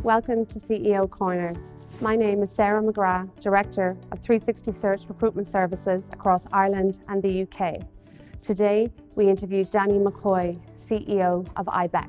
Welcome to CEO Corner. My name is Sarah McGrath, Director of 360 Search Recruitment Services across Ireland and the UK. Today, we interview Danny McCoy, CEO of IBEC.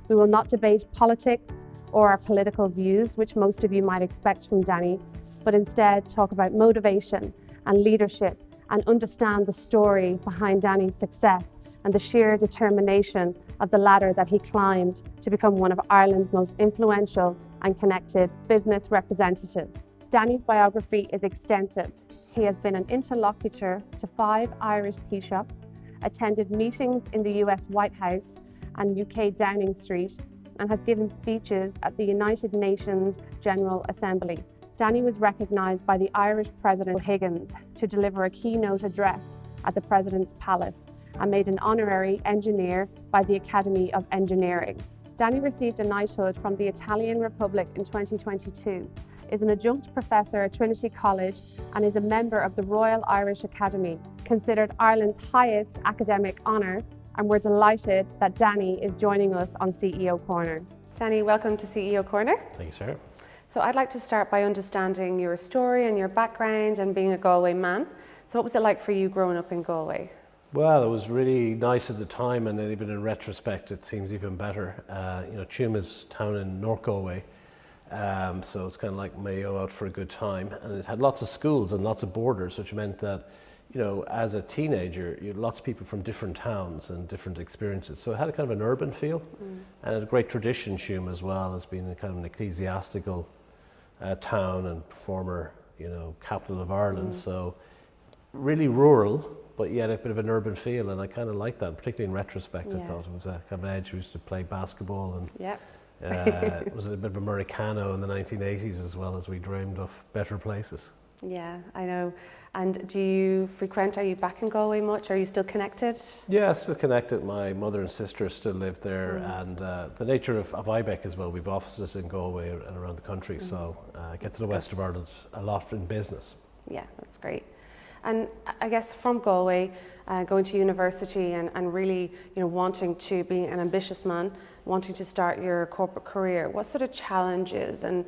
We will not debate politics or our political views, which most of you might expect from Danny, but instead talk about motivation and leadership and understand the story behind Danny's success and the sheer determination of the ladder that he climbed to become one of Ireland's most influential and connected business representatives. Danny's biography is extensive. He has been an interlocutor to 5 Irish Taoiseachs, attended meetings in the US White House and UK Downing Street, and has given speeches at the United Nations General Assembly. Danny was recognised by the Irish President Higgins to deliver a keynote address at the President's Palace and made an honorary engineer by the Academy of Engineering. Danny received a knighthood from the Italian Republic in 2022, is an adjunct professor at Trinity College and is a member of the Royal Irish Academy, considered Ireland's highest academic honour, and we're delighted that Danny is joining us on CEO Corner. Danny, welcome to CEO Corner. Thank you, Sarah. So I'd like to start by understanding your story and your background and being a Galway man. So what was it like for you growing up in Galway? Well, it was really nice at the time, and then even in retrospect, it seems even better. Tuam is a town in North Galway, so it's kind of like Mayo out for a good time. And it had lots of schools and lots of borders, which meant that, as a teenager, you had lots of people from different towns and different experiences. So it had a kind of an urban feel, and it had a great tradition, Tuam, as well, as being a kind of an ecclesiastical town and former, capital of Ireland. So really rural, but yet a bit of an urban feel, and I kind of like that, particularly in retrospect. I thought it was a kind of an edge. We used to play basketball, and it was a bit of Americano in the 1980s, as well as we dreamed of better places. Yeah, I know. And are you back in Galway much? Are you still connected? Yeah, still connected. My mother and sister still live there, and the nature of IBEC as well, we've offices in Galway and around the country, so I get to the west of Ireland a lot in business. Yeah, that's great. And I guess from Galway, going to university and really, wanting to be an ambitious man, wanting to start your corporate career, what sort of challenges and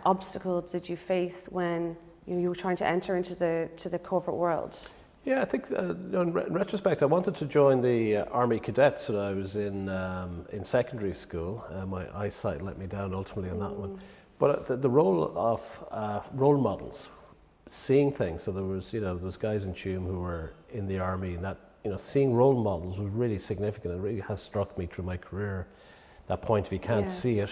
obstacles did you face when you were trying to enter into the corporate world? Yeah, I think in retrospect, I wanted to join the Army Cadets when I was in secondary school. My eyesight let me down ultimately on that one. But the role of role models, seeing things. So there was, those guys in Tuam who were in the army, and that, seeing role models was really significant. It really has struck me through my career. That point, if you can't see it,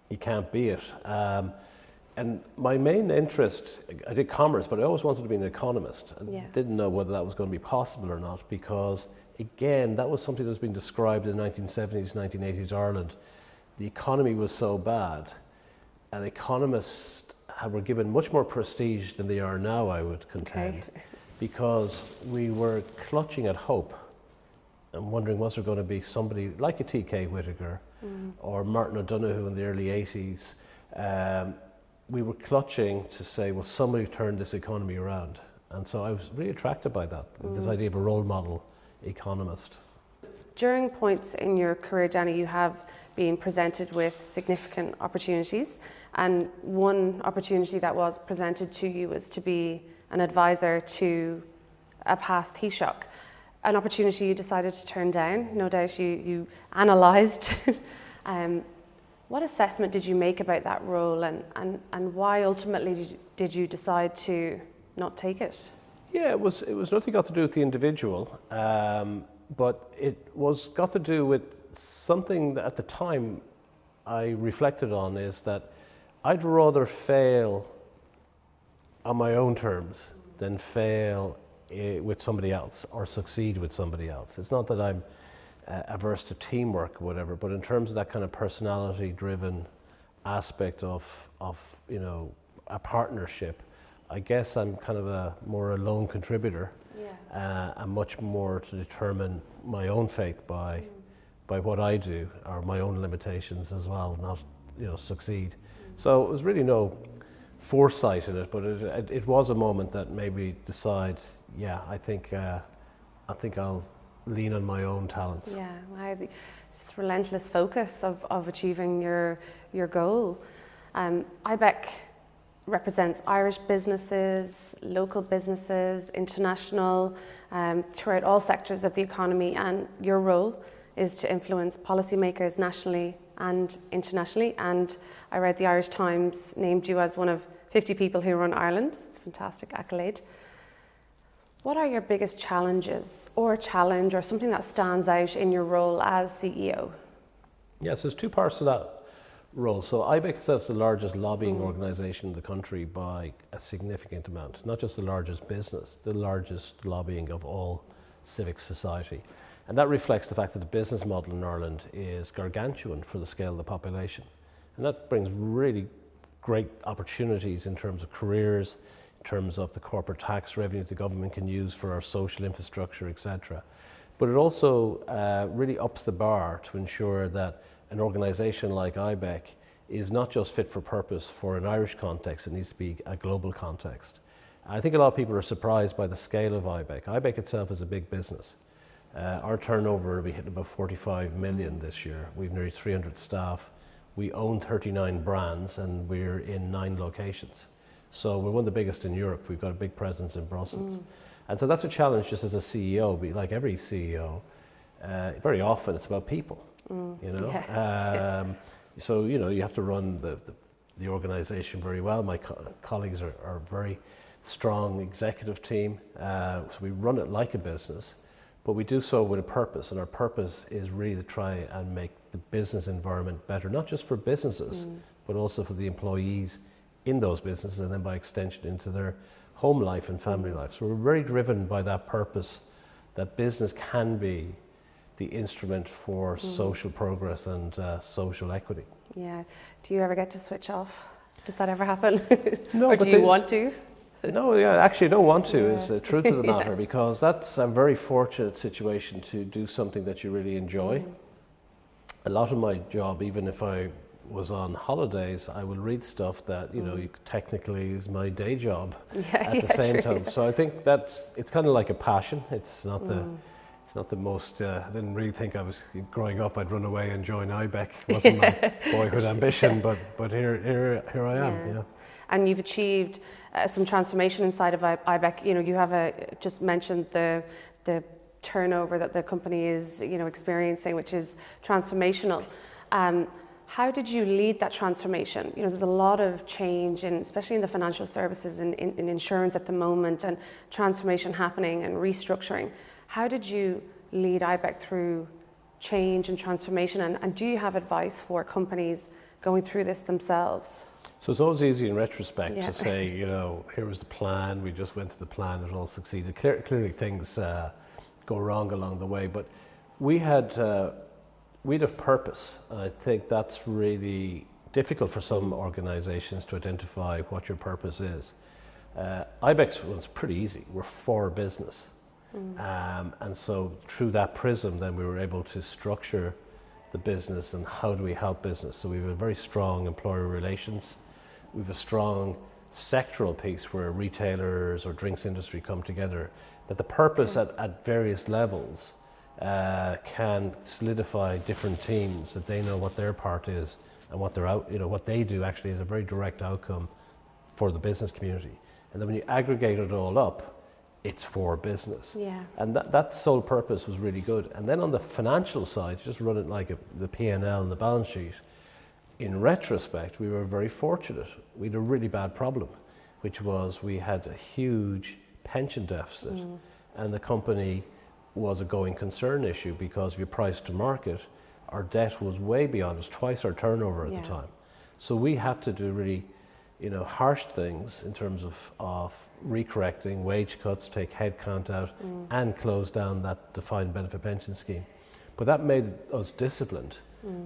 you can't be it. And my main interest, I did commerce, but I always wanted to be an economist. And didn't know whether that was going to be possible or not, because again, that was something that was being described in the 1970s, 1980s Ireland. The economy was so bad, and economists were given much more prestige than they are now, I would contend, because we were clutching at hope and wondering, was there going to be somebody like a T.K. Whittaker or Martin O'Donoghue in the early 80s? We were clutching to say, will somebody turn this economy around? And so I was really attracted by that, this idea of a role model economist. During points in your career, Danny, you have been presented with significant opportunities, and one opportunity that was presented to you was to be an advisor to a past Taoiseach, an opportunity you decided to turn down. No doubt you analysed. What assessment did you make about that role, and why ultimately did you decide to not take it? Yeah, it was nothing got to do with the individual. But it was got to do with something that at the time I reflected on, is that I'd rather fail on my own terms than fail with somebody else or succeed with somebody else. It's not that I'm averse to teamwork or whatever, but in terms of that kind of personality-driven aspect of a partnership, I guess I'm kind of a more lone contributor. And much more to determine my own fate by what I do, or my own limitations as well, not succeed. So it was really no foresight in it, but it was a moment that made me decide, I think I'll lean on my own talents. Yeah, wow, this relentless focus of achieving your goal. IBEC represents Irish businesses, local businesses, international, throughout all sectors of the economy, and your role is to influence policymakers nationally and internationally. And I read the Irish Times named you as one of 50 people who run Ireland. It's a fantastic accolade. What are your biggest challenges or challenge or something that stands out in your role as CEO? Yes, there's two parts to that role. So IBEC itself is the largest lobbying organisation in the country by a significant amount. Not just the largest business, the largest lobbying of all civic society. And that reflects the fact that the business model in Ireland is gargantuan for the scale of the population. And that brings really great opportunities in terms of careers, in terms of the corporate tax revenue the government can use for our social infrastructure, etc. But it also really ups the bar to ensure that an organisation like IBEC is not just fit for purpose for an Irish context, it needs to be a global context. I think a lot of people are surprised by the scale of IBEC. IBEC itself is a big business. Our turnover will be hitting about 45 million this year. We've nearly 300 staff. We own 39 brands and we're in 9 locations. So we're one of the biggest in Europe. We've got a big presence in Brussels. And so that's a challenge just as a CEO, like every CEO. Very often it's about people, you know. Yeah. So, you know, you have to run the organisation very well. My colleagues are a very strong executive team. So we run it like a business, but we do so with a purpose. And our purpose is really to try and make the business environment better, not just for businesses, but also for the employees in those businesses and then by extension into their home life and family life. So we're very driven by that purpose that business can be the instrument for social progress and social equity. Yeah. Do you ever get to switch off? Does that ever happen? No, or do you want to? No, yeah, actually I don't want to is the truth of the matter because that's a very fortunate situation to do something that you really enjoy. A lot of my job, even if I was on holidays, I will read stuff that, you know, technically is my day job at the same time. So I think it's kind of like a passion. It's not the most, I didn't really think I was, growing up, I'd run away and join IBEC. It wasn't my boyhood ambition, but here I am, yeah. And you've achieved some transformation inside of IBEC. You know, you have just mentioned the turnover that the company is, you know, experiencing, which is transformational. How did you lead that transformation? You know, there's a lot of change, especially in the financial services and in insurance at the moment, and transformation happening and restructuring. How did you lead IBEC through change and transformation? And do you have advice for companies going through this themselves? So it's always easy in retrospect to say, you know, here was the plan, we just went to the plan, it all succeeded. Clearly things go wrong along the way, but we had a purpose. I think that's really difficult for some organisations to identify what your purpose is. IBEX was pretty easy. We're for business. And so through that prism, then we were able to structure the business and how do we help business. So we have a very strong employer relations. We have a strong sectoral piece where retailers or drinks industry come together, that the purpose at various levels can solidify different teams, that they know what their part is and what they're what they do actually is a very direct outcome for the business community. And then when you aggregate it all up, it's for business. Yeah. And that sole purpose was really good. And then on the financial side, just run it like the P&L and the balance sheet. In retrospect, we were very fortunate. We had a really bad problem, which was we had a huge pension deficit and the company was a going concern issue because if you price to market, our debt was way beyond, it was twice our turnover at the time. So we had to do really, harsh things in terms of recorrecting, wage cuts, take headcount out and close down that defined benefit pension scheme. But that made us disciplined.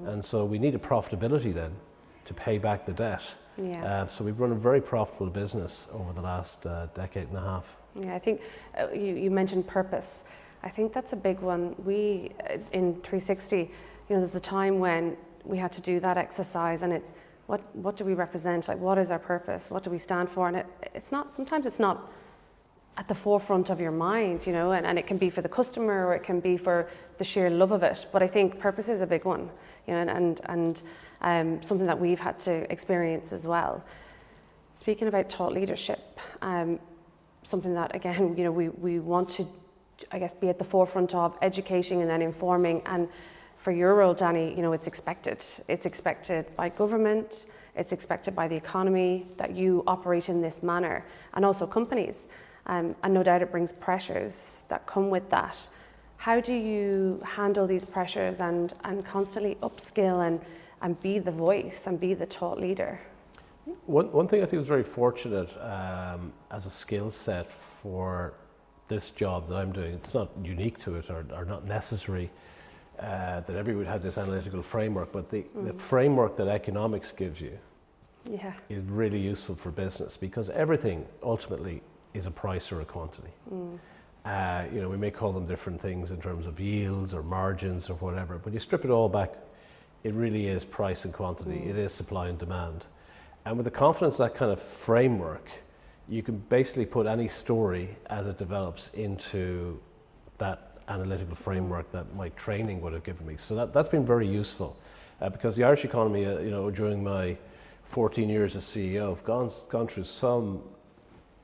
And so we needed profitability then to pay back the debt. So we've run a very profitable business over the last decade and a half. Yeah, I think you mentioned purpose. I think that's a big one. We, in 360, there's a time when we had to do that exercise, and it's what do we represent? Like, what is our purpose? What do we stand for? And it's not, sometimes it's not at the forefront of your mind, and it can be for the customer or it can be for the sheer love of it. But I think purpose is a big one, and something that we've had to experience as well. Speaking about thought leadership, something that, again, we want to, I guess, be at the forefront of educating and then informing. And for your role, Danny, it's expected. It's expected by government, it's expected by the economy that you operate in this manner, and also companies. And no doubt it brings pressures that come with that. How do you handle these pressures and constantly upskill and be the voice and be the thought leader? One thing I think is very fortunate as a skill set for this job that I'm doing, it's not unique to it or not necessary that everyone had this analytical framework, but the framework that economics gives you is really useful for business, because everything ultimately is a price or a quantity. We may call them different things in terms of yields or margins or whatever, but you strip it all back, it really is price and quantity. It is supply and demand. And with the confidence of that kind of framework, you can basically put any story as it develops into that analytical framework that my training would have given me. So that's been very useful, because the Irish economy, during my 14 years as CEO, I've gone through some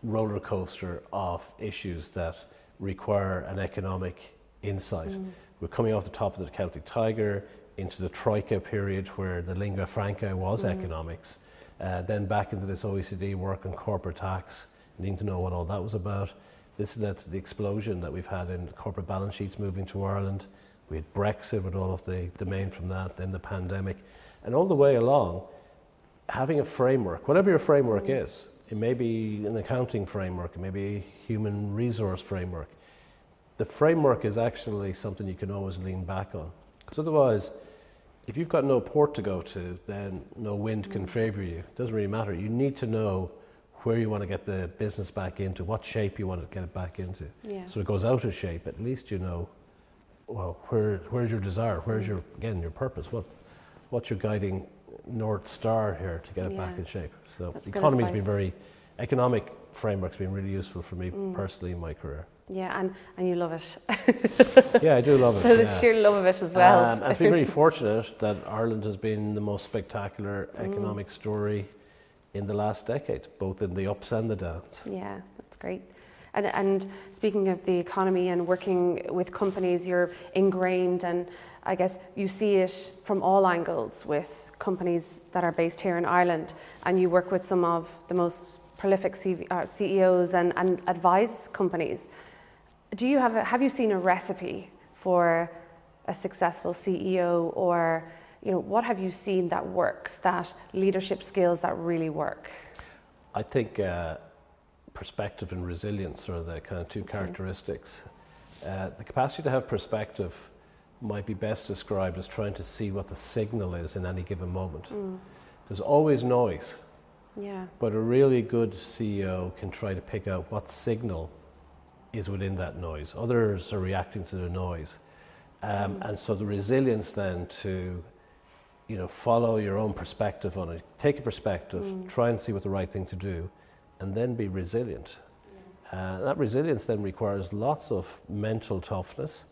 roller coaster of issues that require an economic insight. We're coming off the top of the Celtic Tiger into the Troika period, where the lingua franca was economics, then back into this OECD work on corporate tax, needing to know what all that was about. This led to the explosion that we've had in corporate balance sheets moving to Ireland. We had Brexit with all of the domain from that, then the pandemic, and all the way along, having a framework, whatever your framework is. It may be an accounting framework, it may be a human resource framework. The framework is actually something you can always lean back on. Because otherwise, if you've got no port to go to, then no wind can favour you. It doesn't really matter. You need to know where you want to get the business back into, what shape you want to get it back into. So it goes out of shape, at least you know, well, where's your desire? Where's your purpose? What's your guiding North Star here to get it back in shape? So that's the economic framework's been really useful for me personally in my career. Yeah, and you love it. Yeah, I do love it. So the sheer love of it as well. And it's been really fortunate that Ireland has been the most spectacular economic story in the last decade, both in the ups and the downs. Yeah, that's great. And speaking of the economy and working with companies, you're ingrained, and I guess you see it from all angles with companies that are based here in Ireland, and you work with some of the most prolific CEOs and advise companies. Have you seen a recipe for a successful CEO, or what have you seen that works, that leadership skills that really work? I think perspective and resilience are the kind of two characteristics. The capacity to have perspective might be best described as trying to see what the signal is in any given moment. There's always noise, but a really good CEO can try to pick out what signal is within that noise. Others are reacting to the noise. And so the resilience then to follow your own perspective on it, take a perspective, try and see what the right thing to do, and then be resilient. That resilience then requires lots of mental toughness.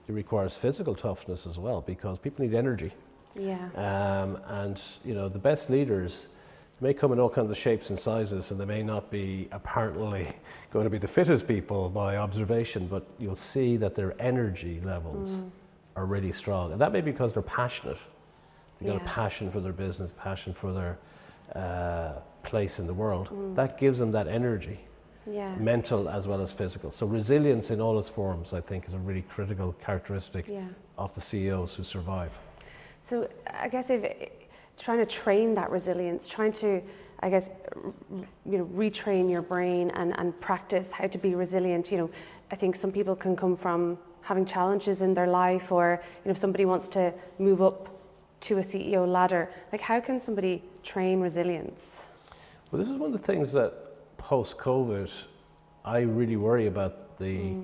It requires physical toughness as well, because people need energy. And the best leaders may come in all kinds of shapes and sizes, and they may not be apparently going to be the fittest people by observation, but you'll see that their energy levels are really strong. And that may be because they're passionate. They've got a passion for their business, passion for their place in the world. That gives them that energy, mental as well as physical. So resilience in all its forms, I think, is a really critical characteristic of the CEOs who survive. So I guess trying to train that resilience, trying to, I guess, retrain your brain and practice how to be resilient. I think some people can come from having challenges in their life, or if somebody wants to move up to a CEO ladder, like how can somebody train resilience? Well, this is one of the things that post-COVID, I really worry about the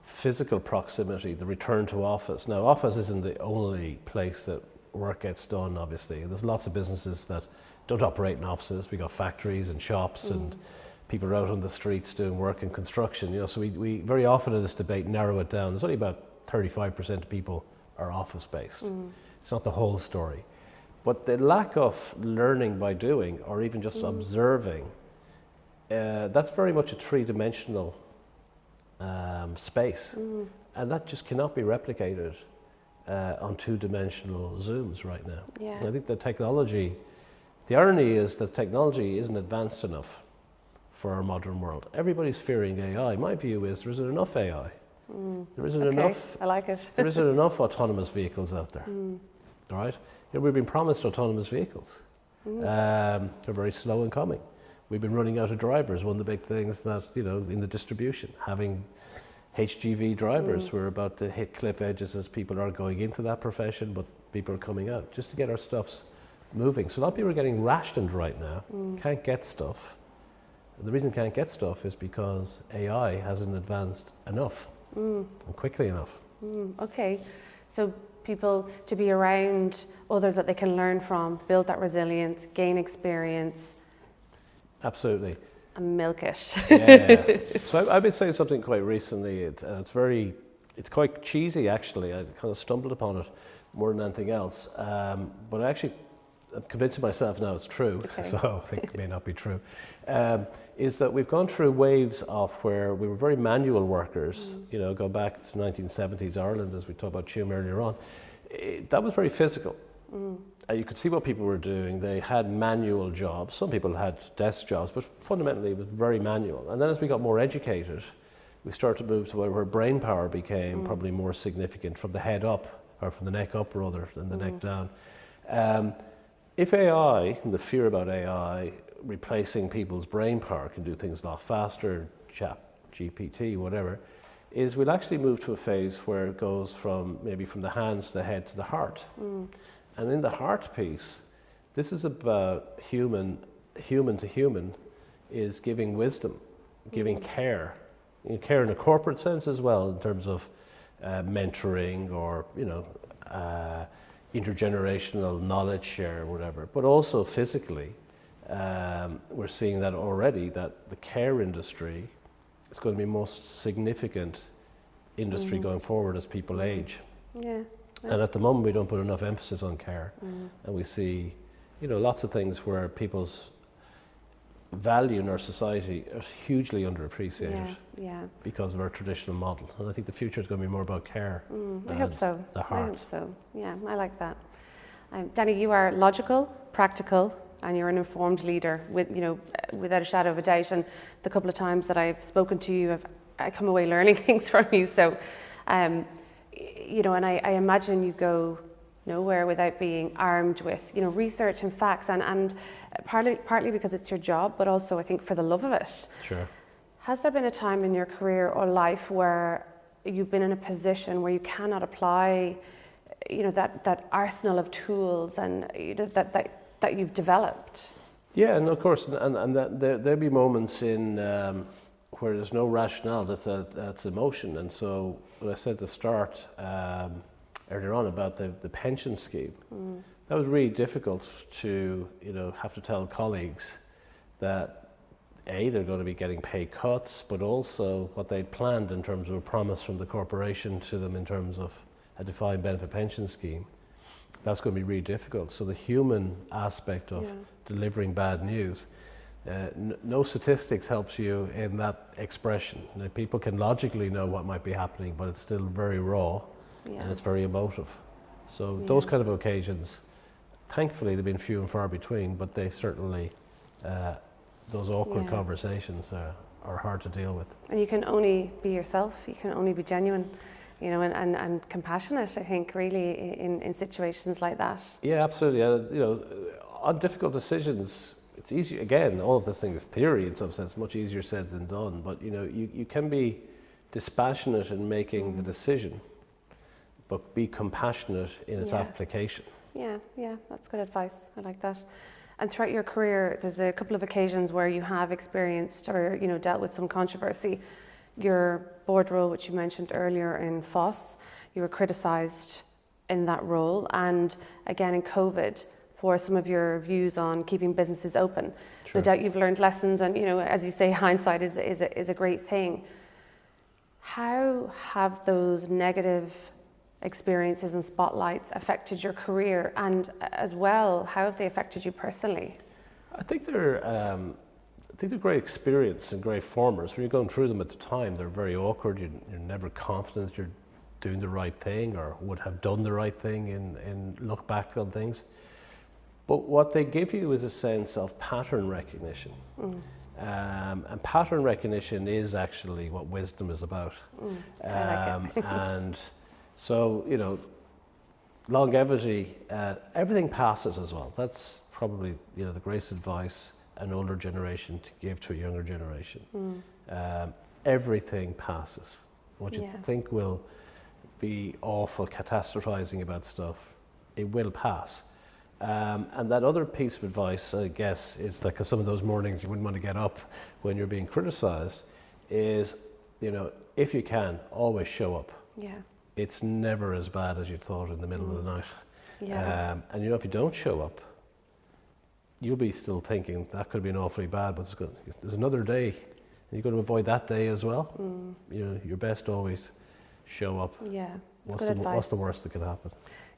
physical proximity, the return to office. Now, office isn't the only place that work gets done, obviously. There's lots of businesses that don't operate in offices. We got factories and shops and people are out on the streets doing work in construction. You know, so we very often in this debate narrow it down. There's only about 35% of people are office based. It's not the whole story. But the lack of learning by doing, or even just observing, that's very much a three-dimensional space. And that just cannot be replicated on two-dimensional Zooms right now. Yeah. And I think the irony is that technology isn't advanced enough for our modern world. Everybody's fearing AI. My view is there isn't enough AI. There isn't enough. I like it. There isn't enough autonomous vehicles out there. All right? You know, we've been promised autonomous vehicles. They're very slow in coming. We've been running out of drivers. One of the big things that, you know, in the distribution, having HGV drivers, we're about to hit cliff edges as people are going into that profession, but people are coming out just to get our stuffs moving. So a lot of people are getting rationed right now, can't get stuff. The reason can't get stuff is because AI hasn't advanced enough and quickly enough. Okay, so people to be around others that they can learn from, build that resilience, gain experience. Absolutely. And milk it. Yeah. So I've been saying something quite recently. It's quite cheesy actually. I kind of stumbled upon it more than anything else. But I'm convincing myself now it's true, so I think it may not be true, is that we've gone through waves of where we were very manual workers, you know, go back to 1970s Ireland, as we talked about Tuam earlier on. That was very physical. You could see what people were doing. They had manual jobs. Some people had desk jobs, but fundamentally it was very manual. And then as we got more educated, we started to move to where brain power became probably more significant from the head up, or from the neck up rather than the neck down. If AI, and the fear about AI replacing people's brain power, can do things a lot faster, GPT, whatever, is we'll actually move to a phase where it goes from maybe from the hands to the head to the heart. And in the heart piece, this is about human to human, is giving wisdom, giving care. You know, care in a corporate sense as well, in terms of mentoring or, you know, intergenerational knowledge share or whatever, but also physically, we're seeing that already, that the care industry is going to be most significant industry going forward as people age. Yeah. And at the moment we don't put enough emphasis on care, and we see, you know, lots of things where people's value in our society is hugely underappreciated because of our traditional model. And I think the future is going to be more about care. I hope so. The heart. I hope so. Yeah, I like that. Danny, you are logical, practical, and you're an informed leader, with, you know, without a shadow of a doubt. And the couple of times that I've spoken to you, I come away learning things from you. So, you know, and I imagine you go nowhere without being armed with, you know, research and facts, and partly because it's your job, but also I think for the love of it. Sure. Has there been a time in your career or life where you've been in a position where you cannot apply, you know, that arsenal of tools and, you know, that you've developed? Yeah, and of course, and there'll be moments in where there's no rationale, that's emotion. And so what I said at the start earlier on about the pension scheme, that was really difficult to, you know, have to tell colleagues that they're going to be getting pay cuts, but also what they'd planned in terms of a promise from the corporation to them in terms of a defined benefit pension scheme. That's going to be really difficult. So the human aspect of delivering bad news, no statistics helps you in that expression. You know, people can logically know what might be happening, but it's still very raw and it's very emotive. So those kind of occasions, thankfully they've been few and far between, but they certainly, those awkward conversations are hard to deal with. And you can only be yourself, you can only be genuine, you know, and compassionate, I think, really, in situations like that. Yeah, absolutely. You know, on difficult decisions, it's easy. Again, all of this thing is theory in some sense, much easier said than done. But, you know, you can be dispassionate in making the decision, but be compassionate in its application. Yeah, that's good advice. I like that. And throughout your career, there's a couple of occasions where you have experienced or, you know, dealt with some controversy. Your board role, which you mentioned earlier in FOSS, you were criticised in that role. And again, in COVID, for some of your views on keeping businesses open. Sure. No doubt you've learned lessons, and as you say, hindsight is a great thing. How have those negative experiences and spotlights affected your career, and as well, how have they affected you personally? I think they're great experience and great formers. When you're going through them at the time, they're very awkward. You're never confident you're doing the right thing or would have done the right thing in look back on things. But what they give you is a sense of pattern recognition. And pattern recognition is actually what wisdom is about. I like it. And so, longevity, everything passes as well. That's probably, the greatest advice an older generation to give to a younger generation. Everything passes. What you think will be awful, catastrophizing about stuff, it will pass. And that other piece of advice, I guess, is like some of those mornings you wouldn't want to get up when you're being criticized, is, if you can, always show up. Yeah. It's never as bad as you thought in the middle of the night. Yeah. And if you don't show up, you'll be still thinking that could have been awfully bad, but there's another day, and you've got to avoid that day as well. Your best always show up. Yeah. What's the worst that could happen?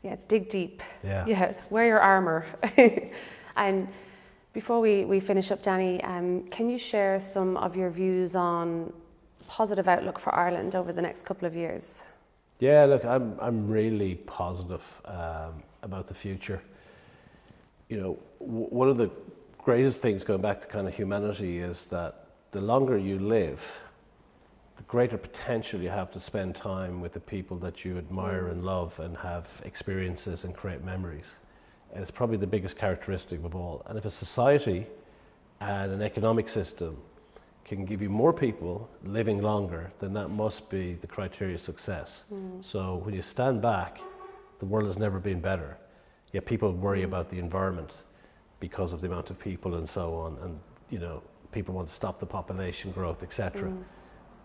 Yeah, it's dig deep. Yeah. Wear your armour. And before we finish up, Danny, can you share some of your views on positive outlook for Ireland over the next couple of years? Yeah, look, I'm really positive about the future. One of the greatest things going back to kind of humanity is that the longer you live, the greater potential you have to spend time with the people that you admire and love and have experiences and create memories. And it's probably the biggest characteristic of all. And if a society and an economic system can give you more people living longer, then that must be the criteria of success. So when you stand back, the world has never been better. Yet people worry about the environment because of the amount of people and so on. And, people want to stop the population growth, etc.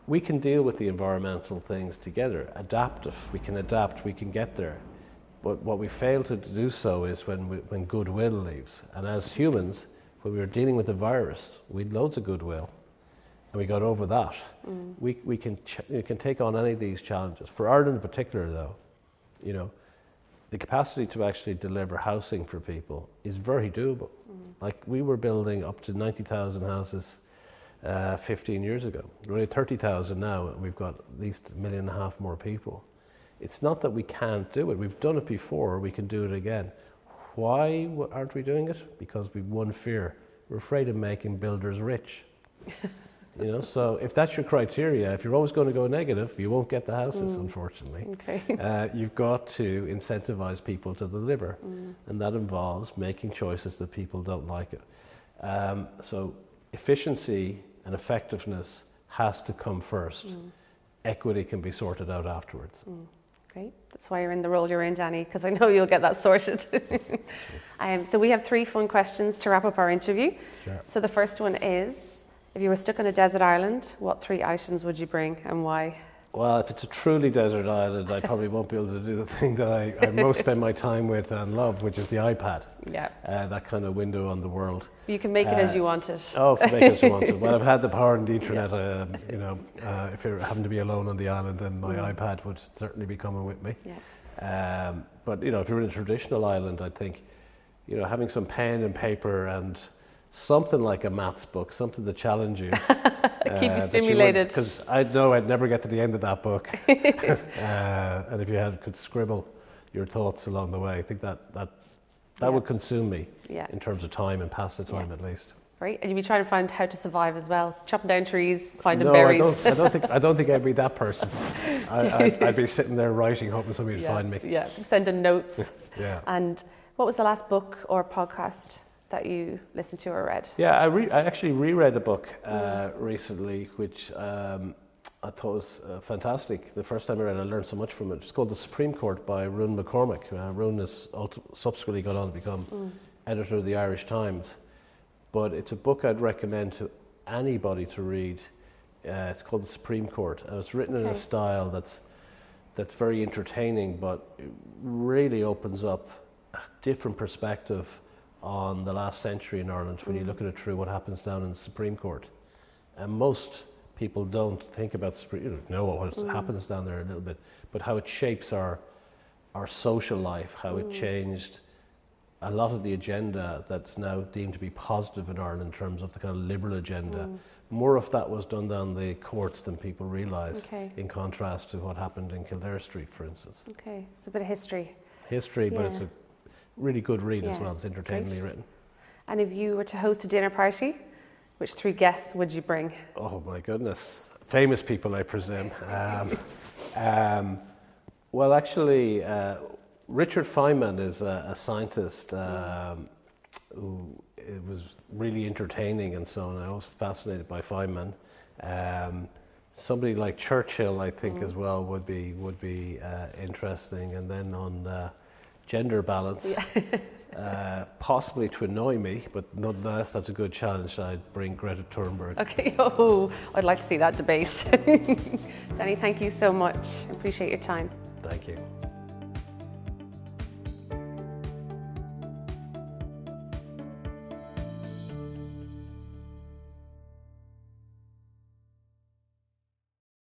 We can deal with the environmental things together, adaptive. We can adapt, we can get there. But what we fail to do so is when goodwill leaves. And as humans, when we were dealing with the virus, we had loads of goodwill, and we got over that. We can take on any of these challenges. For Ireland in particular, though, the capacity to actually deliver housing for people is very doable. Like, we were building up to 90,000 houses 15 years ago. We're only 30,000 now, and we've got at least 1.5 million more people. It's not that we can't do it. We've done it before, we can do it again. Why aren't we doing it? Because we've one fear. We're afraid of making builders rich. So if that's your criteria, if you're always going to go negative, you won't get the houses, unfortunately. Okay. You've got to incentivize people to deliver, and that involves making choices that people don't like it. So efficiency and effectiveness has to come first. Equity can be sorted out afterwards. Great. That's why you're in the role you're in, Danny, because I know you'll get that sorted. So we have 3 fun questions to wrap up our interview. Sure. So the first one is, if you were stuck on a desert island, what 3 items would you bring and why? Well, if it's a truly desert island, I probably won't be able to do the thing that I most spend my time with and love, which is the iPad. Yeah. That kind of window on the world. You can make it as you want it. Oh, make it as you want it. Well, I've had the power and the internet. If you're having to be alone on the island, then my iPad would certainly be coming with me. Yeah. But if you're in a traditional island, I think, having some pen and paper and something like a maths book, something to challenge you. Keep you stimulated. Because I know I'd never get to the end of that book. And if you could scribble your thoughts along the way, I think that would consume me in terms of time and pass the time at least. Right, and you'd be trying to find how to survive as well, chopping down trees, finding berries. I don't think I'd be that person. I'd be sitting there writing, hoping somebody would find me. Yeah, sending notes. Yeah. And what was the last book or podcast that you listened to or read? Yeah, I actually reread a book recently, which I thought was fantastic. The first time I read it, I learned so much from it. It's called The Supreme Court by Rune McCormack. Rune has subsequently gone on to become editor of the Irish Times. But it's a book I'd recommend to anybody to read. It's called The Supreme Court, and it's written in a style that's very entertaining, but it really opens up a different perspective on the last century in Ireland when you look at it through what happens down in the Supreme Court. And most people don't think about what happens down there a little bit, but how it shapes our social life, how it changed a lot of the agenda that's now deemed to be positive in Ireland in terms of the kind of liberal agenda. More of that was done down the courts than people realise, in contrast to what happened in Kildare Street, for instance. Okay, it's a bit of history. But it's a really good read as well. It's entertainingly written. And if you were to host a dinner party, which 3 guests would you bring? Oh my goodness, famous people, I presume. Well, actually, Richard Feynman is a scientist who it was really entertaining and so on. I was fascinated by Feynman. Somebody like Churchill, I think, as well would be interesting. And then on gender balance, possibly to annoy me, but nonetheless, that's a good challenge. I'd bring Greta Thunberg. Okay, I'd like to see that debate. Danny, thank you so much. I appreciate your time. Thank you.